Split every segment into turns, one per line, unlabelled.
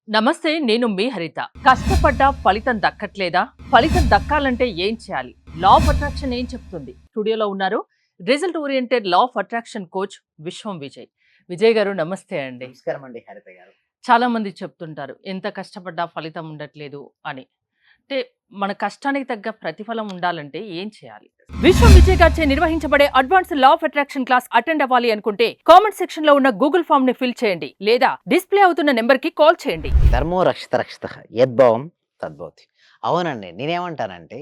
నమస్తే, నేను మీ హరిత. కష్టపడ్డా ఫలితం దక్కట్లేదా? ఫలితం దక్కాలంటే ఏం చేయాలి? లా ఆఫ్ అట్రాక్షన్ ఏం చెప్తుంది? స్టూడియోలో ఉన్నారు result oriented law of attraction coach విశ్వం విజయ్. విజయ్ గారు నమస్తే అండి.
నమస్కారం అండి హరిత గారు.
చాలా మంది చెప్తుంటారు ఎంత కష్టపడ్డా ఫలితం ఉండట్లేదు అని. అంటే మన కష్టానికి తగ్గ ప్రతిఫలం ఉండాలంటే ఏం చేయాలి? విశ్వం విజయ్ గారిచే నిర్వహించబడే advance law of attraction class attend అవ్వాలి అనుకుంటే కామెంట్ సెక్షన్ లో ఉన్న గూగుల్ ఫామ్ ని ఫిల్ చేయండి లేదా డిస్ప్లే అవుతున్న నెంబర్ కి కాల్ చేయండి.
ధర్మో రక్షిత రక్షిత యద్భావం తద్భవతి. అవునండి, నేనేమంటానంటే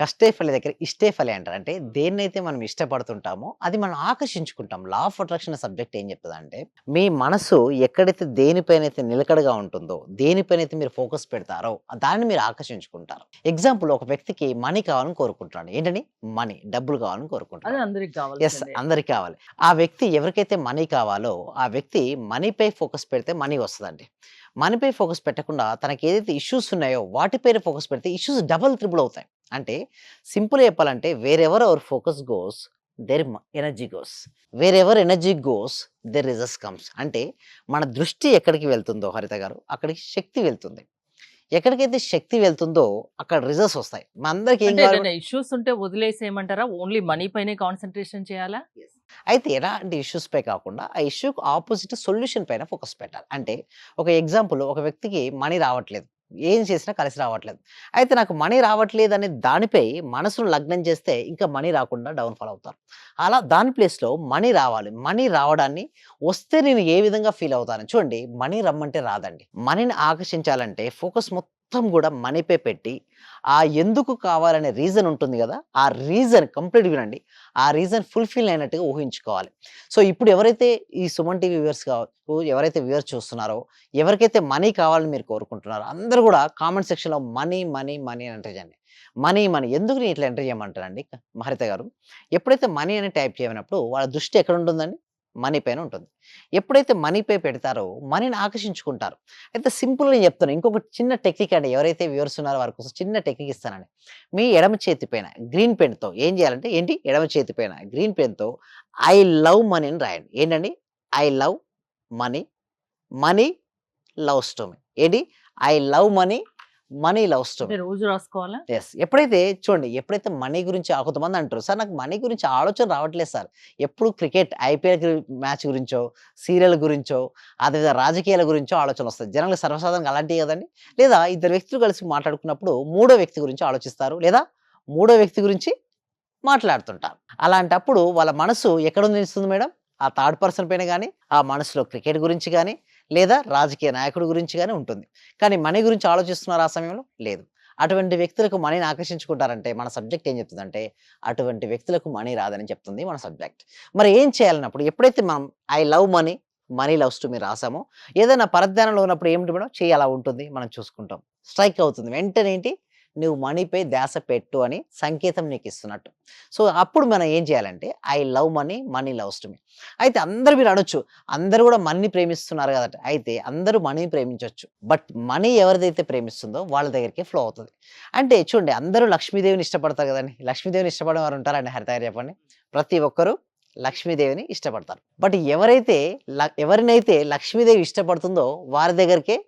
కష్టే ఫలి దగ్గర ఇష్టే ఫలి అంటారు. అంటే దేన్నైతే మనం ఇష్టపడుతుంటామో అది మనం ఆకర్షించుకుంటాం. లా ఆఫ్ అట్రాక్షన్ సబ్జెక్ట్ ఏం చెప్తుందంటే మీ మనసు ఎక్కడైతే దేనిపైనైతే నిలకడగా ఉంటుందో, దేనిపైనైతే మీరు ఫోకస్ పెడతారో దాన్ని మీరు ఆకర్షించుకుంటారు. ఎగ్జాంపుల్, ఒక వ్యక్తికి మనీ కావాలని కోరుకుంటున్నాడు. ఏంటని? మనీ, డబ్బులు కావాలని
అది
కోరుకుంటున్నాడు.
అందరికి
ఎస్,
కావాల్సిందే.
అందరికి కావాలి. ఆ వ్యక్తి ఎవరికైతే మనీ కావాలో ఆ వ్యక్తి మనీపై ఫోకస్ పెడితే మనీ వస్తదండి. మనీపై ఫోకస్ పెట్టకుండా తనకి ఏదైతే ఇష్యూస్ ఉన్నాయో వాటిపైన ఫోకస్ పెడితే ఇష్యూస్ డబుల్ త్రిబుల్ అవుతాయి. అంటే సింపుల్ చెప్పాలంటే wherever our focus goes there energy goes, wherever energy goes there results comes. అంటే మన దృష్టి ఎక్కడికి వెళ్తుందో హరిత గారు, అక్కడికి శక్తి వెళ్తుంది. ఎక్కడికైతే శక్తి వెళ్తుందో అక్కడ రిజల్ట్స్ వస్తాయి. మన అందరికి ఏం
అంటే
కావాలి?
ఏదైనా ఇష్యూస్ ఉంటే వదిలేసేయమంటారా? ఓన్లీ మనీ పైనే కాన్సంట్రేషన్ చేయాలా?
అయితే ఎలాంటి ఇష్యూస్ పై కాకుండా ఆ ఇష్యూకి ఆపోజిట్ సొల్యూషన్ పైన ఫోకస్ పెట్టాలి. అంటే ఒక ఎగ్జాంపుల్, ఒక వ్యక్తికి మనీ రావట్లేదు. ఏం చేసినా కలిసి రావట్లేదు. అయితే నాకు మనీ రావట్లేదు అనే దానిపై మనసును లగ్నం చేస్తే ఇంకా మనీ రాకుండా డౌన్‌ఫాల్ అవుతారు. అలా దాని ప్లేస్‌లో మనీ రావాలి. మనీ రావడాన్ని వస్తే నేను ఏ విధంగా ఫీల్ అవుతాను? చూడండి, మనీ రమ్మంటే రాదండి. మనీని ఆకర్షించాలంటే ఫోకస్ మొత్తం గూడా మనీపై పెట్టి, ఆ ఎందుకు కావాలనే రీజన్ ఉంటుంది గదా! ఆ రీజన్ కంప్లీట్ వినండి. ఆ రీజన్ ఫుల్‌ఫిల్ అయినట్టుగా ఊహించుకోవాలి. సో, ఇప్పుడు ఎవరైతే ఈ సుమన్ టీవీ వ్యూవర్స్ కావచ్చు, ఎవరైతే వ్యూవర్స్ చూస్తున్నారో, ఎవరికైతే మనీ కావాలని మీరు కోరుకుంటున్నారో అందరూ గూడా కామెంట్ సెక్షన్‌లో మనీ, మనీ, మనీ అని ఎంటర్ చేయండి. మనీ, మనీ ఎందుకు నేను ఇట్లా ఎంటర్ చేయమంటానండి హరిత గారు, ఎప్పుడైతే మనీ అని టైప్ చేయనప్పుడు వాళ్ళ దృష్టి ఎక్కడుంటుందండి? మనీ పైన ఉంటుంది. ఎప్పుడైతే మనీపై పెడతారో మనీని ఆకర్షించుకుంటారు. అయితే సింపుల్‌గా నేను చెప్తాను. ఇంకొక చిన్న టెక్నిక్ అండి. ఎవరైతే వ్యూవర్స్ ఉన్నారో వారి కోసం చిన్న టెక్నిక్ ఇస్తానండి. మీ ఎడమ చేతి పైన గ్రీన్ పెన్‌తో ఏం చేయాలంటే ఏంటి? ఎడమ చేతి పైన గ్రీన్ పెన్‌తో ఐ లవ్ మనీ అని రాయండి. ఏంటండి? I love money, money loves to me. ఏంటి? I love money, money loves to me.
అంటే రోజు రాసుకోవాలా?
యెస్. ఎప్పుడైతే చూడండి, ఎప్పుడైతే మనీ గురించి కొంతమంది అంటారు, "సార్ నాకు మనీ గురించి ఆలోచన రావట్లేదు సార్. ఎప్పుడు క్రికెట్, ఐపీఎల్ మ్యాచ్ గురించో, సీరియల్ గురించో, అదేవిధంగా రాజకీయాల గురించో ఆలోచనలొస్తాయి." జనరల్‌గా సర్వసాధారణంగా అలాంటియే గదండీ! లేదా ఇద్దరు వ్యక్తులు కలిసి మాట్లాడుకున్నప్పుడు మూడో వ్యక్తి గురించి ఆలోచిస్తారు. లేదా మూడో వ్యక్తి గురించి మాట్లాడుతుంటారు. అలాంటప్పుడు వాళ్ళ మనసు ఎక్కడ నిలుస్తుంది మేడం? ఆ థర్డ్ పర్సన్ పైన గాని, ఆ మనసులో క్రికెట్ గురించి గాని, లేదా రాజకీయ నాయకుడి గురించి గాని ఉంటుంది. కానీ మనీ గురించి ఆలోచిస్తున్నారా ఆ సమయంలో? లేదు. అటువంటి వ్యక్తులకు మనీని ఆకర్షించుకుంటారంటే మన సబ్జెక్ట్ ఏం చెప్తుందంటే, అటువంటి వ్యక్తులకు మనీ రాదని చెప్తుంది మన సబ్జెక్ట్. మరి ఏం చేయాలన్నప్పుడు ఎప్పుడైతే మనం I love money, money loves to me రాసామో, ఏదైనా పరధ్యానంలో ఉన్నప్పుడు ఏమిటి మేడం? చెయ్యి అలా ఉంటుంది. మనం చూసుకుంటాం. స్ట్రైక్ అవుతుంది. వెంటనే ఏంటి? నువ్వు మనీపై ధ్యాస పెట్టు అని సంకేతం నీకిస్తున్నట్టు. సో, అప్పుడు మనం ఏం చేయాలంటే I love money, money loves to me. అయితే అందరూ మీరు అనొచ్చు, అందరూ గూడా మనీని ప్రేమిస్తున్నారు గదట. అయితే అందరూ మనీని ప్రేమించొచ్చు. బట్ మనీ ఎవరిదైతే ప్రేమిస్తుందో వాళ్ళ దగ్గరికే ఫ్లో అవుతది. అంటే చూడండి, అందరూ లక్ష్మీదేవిని ఇష్టపడతారు గదండీ! లక్ష్మీదేవిని ఇష్టపడని వారు ఉంటారా అండి హరిత గారు చెప్పండి? ప్రతి ఒక్కరు లక్ష్మీదేవిని ఇష్టపడతారు. బట్ ఎవరినైతే లక్ష్మీదేవి ఇష్టపడుతుందో వారి దగ్గరికే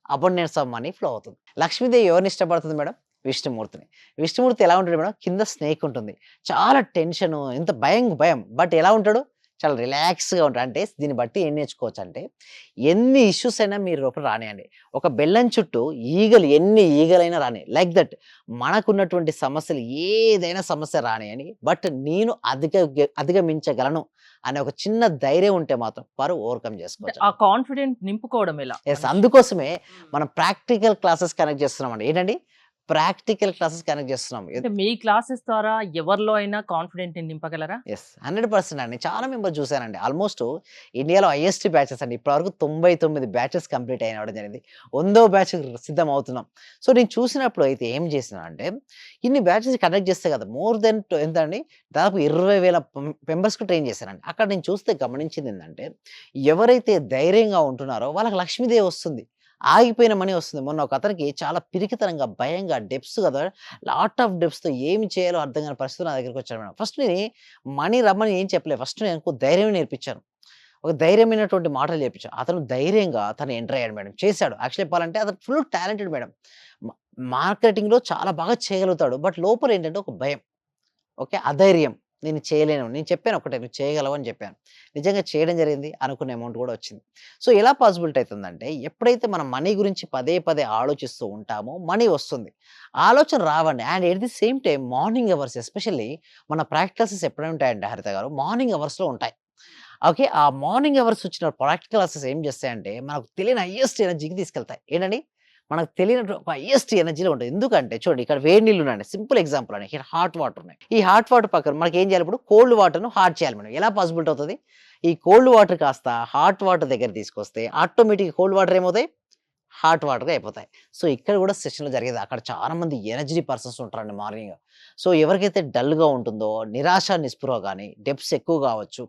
అబండెన్స్ ఆఫ్ మనీ ఫ్లో అవుతుంది. లక్ష్మీదేవి ఎవరిని ఇష్టపడుతుంది మేడం? విష్ణుమూర్తిని. విష్ణుమూర్తి ఎలా ఉంటాడు మేడం? కింద స్నేక్ ఉంటుంది. చాలా టెన్షను, ఎంత భయం. బట్ ఎలా ఉంటాడు? చాలా రిలాక్స్‌గా ఉంటాడు. అంటే దీన్ని బట్టి ఏం నేర్చుకోవచ్చంటే, ఎన్ని ఇష్యూస్ అయినా మీరు లోపల రానియండి. ఒక బెల్లం చుట్టూ ఎన్ని ఈగలైనా రాని. లైక్ దట్ మనకున్నటువంటి సమస్యలు ఏదైనా సమస్య రానియండి. బట్ నేను అధిగమించగలను అనే ఒక చిన్న ధైర్యం ఉంటే మాత్రం వారు ఓవర్‌కమ్
అంటే ఆ
చేసుకోవచ్చండి.
కాన్ఫిడెంట్ నింపుకోవడం ఎలా
యెస్.
మనిషిలో?
అందుకోసమే మనం ప్రాక్టికల్ క్లాసెస్ కనెక్ట్ చేస్తున్నామండి. ఏంటండి? ప్రాక్టికల్ క్లాసెస్ కనెక్ట్ చేస్తున్నాం.
అంటే మీ క్లాసెస్ ద్వారా ఎవరిలో అయినా కాన్ఫిడెంట్‌ని నింపగలరా?
యెస్. 100% అండి. చాలా మెంబర్స్ చూసానండి. ఆల్‌మోస్ట్ ఇండియాలో హైయెస్ట్ బ్యాచెస్ అండి. ఇప్పటివరకు 99 బ్యాచెస్ కంప్లీట్ అవ్వడం జరిగింది. 100వ బ్యాచ్ సిద్ధం అవుతున్నాం. సో, నేను చూసినప్పుడు అయితే ఏం చేసినానంటే, ఇన్ని బ్యాచెస్ కండక్ట్ చేస్తే కదా! మోర్ దెన్ ఎంతండి, దాదాపు 20,000 మెంబర్స్‌కి ట్రైన్ చేశానండి. అక్కడ నేను చూస్తే గమనించిందేందంటే, ఎవరైతే ధైర్యంగా ఉంటున్నారో వాళ్ళకి లక్ష్మీదేవి వస్తుంది. ఆగిపోయిన మనీ వస్తుంది. మొన్న ఒక అతనికి చాలా పిరికితనంగా, భయంగా, డెప్స్ కదా! లాట్ ఆఫ్ డెప్స్‌తో ఏమి చేయాలో అర్థం కాని పరిస్థితిలో నా దగ్గరికొచ్చాడు మేడం. ఫస్ట్ నేను మనీ రమ్మని ఏం చెప్పలే. ఫస్ట్ నేను ధైర్యం నేర్పించాను. ఒక ధైర్యమైనటువంటి మాటలు చెప్పించాం. అతను ధైర్యంగా తను ఎంటర్ అయ్యాడు మేడం. చేశాడు. యాక్చువల్లీ చెప్పాలంటే అతను ఫుల్ టాలెంటెడ్ మేడం. మ మార్కెటింగ్‌లో చాలా బాగా చేయగలుగుతాడు. బట్ లోపల ఏంటంటే ఒక భయం. ఓకే. అధైర్యం. నేను చేయలేను. నేను చెప్పాను ఒకటే, "నువ్వు చేయగలవు" అని చెప్పాను. నిజంగా చేయడం జరిగింది. అనుకున్న అమౌంట్ కూడా వచ్చింది. సో, ఎలా పాసిబిలిటీ అయితుందంటే, ఎప్పుడైతే మనం మనీ గురించి పదే పదే ఆలోచిస్తూ ఉంటామో, మనీ వస్తుంది. ఆలోచన రావండి. And at the same time morning hours especially మన ప్రాక్టికల్సెస్ ఎప్పుడు ఉంటాయంటే హరిత గారు, మార్నింగ్ అవర్స్‌లో ఉంటాయి. ఓకే. ఆ మార్నింగ్ అవర్స్ వచ్చిన ప్రాక్టికల్ క్లాసెస్ ఏం చేస్తాయంటే, మనకు తెలియని హైయెస్ట్ ఎనర్జీకి తీసుకెళ్తాయి. ఏంటండి? మనకు తెలియనటు ఒక హైయెస్ట్ ఎనర్జీలో ఉంటది. ఎందుకంటే చూడండి, ఇక్కడ వేడి నీళ్ళు ఉన్నాయండి. సింపుల్ ఎగ్జాంపుల్ అండి. ఇక్కడ హాట్ వాటర్ ఉన్నాయి. ఈ హాట్ వాటర్ పక్కన మనకేం చేయాలి ఇప్పుడు? కోల్డ్ వాటర్‌ను హాట్ చేయాలి మేడం. ఎలా పాసిబిలిటీ అవుతది? ఈ కోల్డ్ వాటర్ కాస్త హాట్ వాటర్ దగ్గర తీసుకొస్తే ఆటోమేటిక్‌గా కోల్డ్ వాటర్ ఏమవుతాయి? హాట్ వాటర్‌గా అయిపోతాయి. సో, ఇక్కడ కూడా సెషన్‌లో జరిగేది. అక్కడ చాలా మంది ఎనర్జీ పర్సన్స్ ఉంటారండి మార్నింగ్. సో, ఎవరికైతే డల్‌గా ఉంటుందో, నిరాశ, నిస్పృహ గాని, డెప్స్ ఎక్కువ కావచ్చు.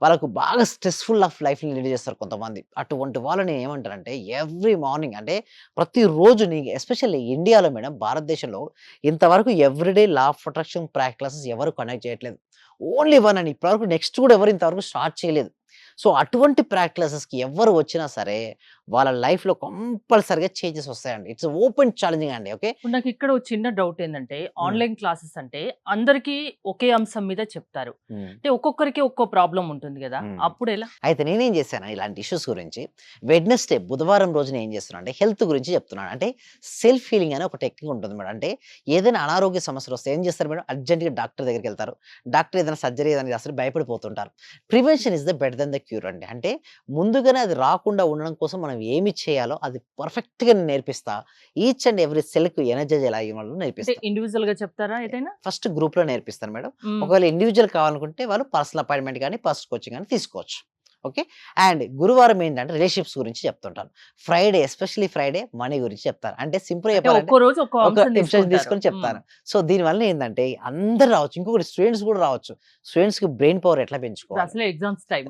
వాళ్ళకు బాగా స్ట్రెస్‌ఫుల్ ఆఫ్ లైఫ్‌ని లీడ్ చేస్తారు కొంతమంది. అటువంటి వాళ్ళని ఏమంటారంటే ఎవ్రీ మార్నింగ్ అంటే ప్రతిరోజు ఎస్పెషల్లీ ఇండియాలో మేడం, భారతదేశంలో ఇంతవరకు everyday law of attraction classes ఎవరు కండక్ట్ చేయట్లేదు. ఓన్లీ వన్ అండి. ఇప్పటివరకు నెక్స్ట్ కూడా ఎవరు ఇంతవరకు స్టార్ట్ చేయలేదు. సో, అటువంటి క్లాసెస్‌కి ఎవ్వరు వచ్చినా సరే వాళ్ళ లైఫ్‌లో కంపల్సరీగా చేంజెస్ వస్తాయండి. ఇట్స్ ఓపెన్ ఛాలెంజింగ్ అండి. ఓకే.
ఇప్పుడు నాకిక్కడ ఒక చిన్న డౌట్ ఏందంటే,
హ్మ్.
ఆన్‌లైన్ క్లాసెస్ అంటే అందరికీ ఒకే అంశం మీద చెప్తారు.
హ్మ్.
అంటే ఒక్కొక్కరికి ఒక్కో ప్రాబ్లమ్ ఉంటుంది గదా!
హ్మ్.
అప్పుడెలా?
అయితే నేనేం చేశాను ఇలాంటి ఇష్యూస్ గురించి, వెడ్నెస్‌డే బుధవారం రోజున ఏం చేస్తున్నాను అంటే హెల్త్ గురించి చెప్తున్నాను. అంటే సెల్ఫ్ హీలింగ్ అనే ఒక టెక్నిక్ ఉంటుంది మేడం. అంటే ఏదైనా అనారోగ్య సమస్యలు వస్తే ఏం చేస్తారు మేడం? అర్జెంట్‌గా డాక్టర్ దగ్గరికెళ్తారు. డాక్టర్ ఏదైనా సర్జరీ ఏదైనా చేస్తారు, భయపడిపోతుంటారు. Prevention is the better than the cure అండి. అంటే ముందుగానే అది రాకుండా ఉండడం కోసం మనం ఏమి చేయాలో అది పర్ఫెక్ట్‌గా నేను నేర్పిస్తా. ఈచ్ అండ్ ఎవ్రీ సెల్‌కి ఎనర్జైజ్ ఎలా ఇవ్వాలో
అంటే
నేర్పిస్తా.
ఇండివిడ్యువల్‌గా చెప్తారా ఏదైనా?
ఫస్ట్ గ్రూప్‌లో నేర్పిస్తాను మేడం.
హ్మ్.
ఒకవేళ ఇండివిడ్యువల్ కావాలనుకుంటే వాళ్ళు పర్సనల్ అపాయింట్‌మెంట్ గాని, పర్సనల్ కోచింగ్ గాని తీసుకోవచ్చు. ఓకే. అండ్ గురువారం ఏంటంటే రిలేషన్‌షిప్స్ గురించి చెప్తుంటాను. ఫ్రైడే ఎస్పెషల్లీ ఫ్రైడే మనీ గురించి చెప్తాను. అంటే సింపుల్‌గా
అంటే
చెప్పాలంటే
ఒక్కో రోజు ఒక్కో
ఒక
అంశం
నిమిషం
తీసుకుంటారు.
తీసుకొని చెప్తాను. సో, దీనివల్ల ఏందంటే అందరూ రావచ్చు. ఇంకొకటి స్టూడెంట్స్ కూడా రావచ్చు. స్టూడెంట్స్‌కి బ్రెయిన్ పవర్ ఎట్లా
ఇప్పుడు
పెంచుకోవాలి?
అసలే exams time.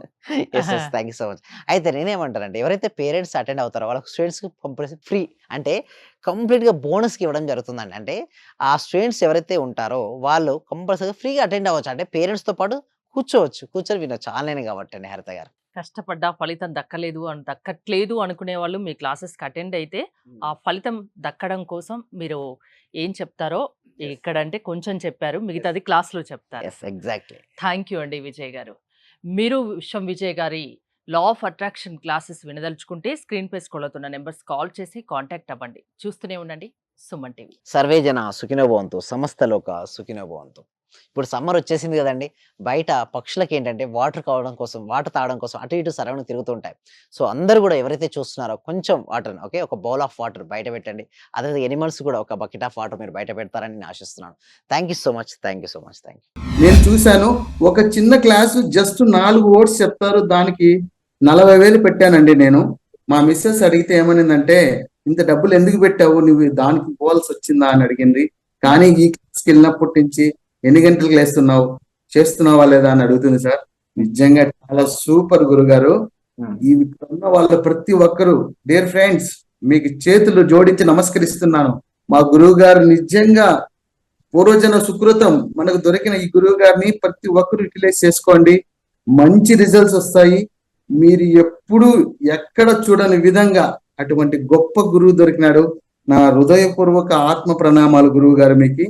Yes. Yes. Thank you so much. అయితే నేనేమంటానంటే ఎవరైతే పేరెంట్స్ అటెండ్ అవుతారో వాళ్ళకి స్టూడెంట్స్‌కి కంపల్సరీ ఫ్రీ అంటే కంప్లీట్‌గా బోనస్‌కి ఇవ్వడం జరుగుతుందండి. అంటే ఆ స్టూడెంట్స్ ఎవరైతే ఉంటారో వాళ్ళు కంపల్సరీగా ఫ్రీగా అటెండ్ అవ్వచ్చు. అంటే పేరెంట్స్‌తో పాటు కూర్చోవచ్చు. కూర్చొని వినొచ్చు. ఆన్‌లైన్ కాబట్టండి హరిత గారు.
కష్టపడ్డా ఫలితం దక్కట్లేదు అనుకునే వాళ్ళు మీ క్లాసెస్‌కి అటెండ్ అయితే, ఆ ఫలితం దక్కడం కోసం మీరు ఏం చెప్తారో
యెస్.
ఇక్కడంటే కొంచెం చెప్పారు. మిగతాది క్లాస్‌లో చెప్తారు.
యెస్. ఎగ్జాక్ట్‌లీ.
థాంక్ యూ అండి విజయ్ గారు. మీరు విజయ్ గారి లా ఆఫ్ అట్రాక్షన్ క్లాసెస్ వినదలుచుకుంటే స్క్రీన్‌పై స్క్రోల్ అవుతున్న నంబర్స్ కాల్ చేసి కాంటాక్ట్ అవ్వండి. చూస్తూనే ఉండండి సుమన్ టీవీ.
సర్వే జన సుఖినో భవంతు. సమస్త లోక సుఖినో భవంతు. ఇప్పుడు సమ్మర్ వచ్చేసింది గదండీ! బయట పక్షులకేంటంటే వాటర్ కావడం కోసం, వాటర్ తాగడం కోసం అటు ఇటు సరౌండింగ్ తిరుగుతూ ఉంటాయి. సో, అందరూ గూడా ఎవరైతే చూస్తున్నారో కొంచెం వాటర్‌ని ఓకే. ఒక బౌల్ ఆఫ్ వాటర్ బయట పెట్టండి. అదే ఎనిమల్స్ కూడా ఒక బకెట్ ఆఫ్ వాటర్ మీరు బయట పెడతారని నేను ఆశిస్తున్నాను. Thank you so much. Thank you so much. Thank you.
నేను చూశాను. ఒక చిన్న క్లాసు జస్ట్ 4 వర్డ్స్ చెప్తారు. దానికి 40,000 పెట్టానండి నేను. మా మిసెస్ అడిగితే ఏమనిందంటే, "ఇంత డబ్బులు ఎందుకు పెట్టావు? నువ్వు దానికి పోవాల్సొచ్చిందా?" అని అడిగింది. కానీ ఈ క్లాస్‌కెళ్ళినప్పటి నుంచి ఎన్ని గంటలకు లేస్తున్నావు? చేస్తున్నావా లేదా? అని అడుగుతుంది సార్. నిజంగా చాలా సూపర్ గురుగారు.
హ్మ్.
ఈ ఉన్న వాళ్ళు ప్రతి ఒక్కరు డియర్ ఫ్రెండ్స్ మీకు చేతులు జోడించి నమస్కరిస్తున్నాను. మా గురువుగారు నిజంగా పూర్వజన సుకృతం మనకు దొరికిన ఈ గురువు గారిని ప్రతి ఒక్కరు యూటిలైజ్ చేసుకోండి. మంచి రిజల్ట్స్ వస్తాయి. మీరు ఎప్పుడు ఎక్కడ చూడని విధంగా అటువంటి గొప్ప గురువు దొరికినాడు. నా హృదయపూర్వక ఆత్మ ప్రణామాలు గురువు గారు మీకు.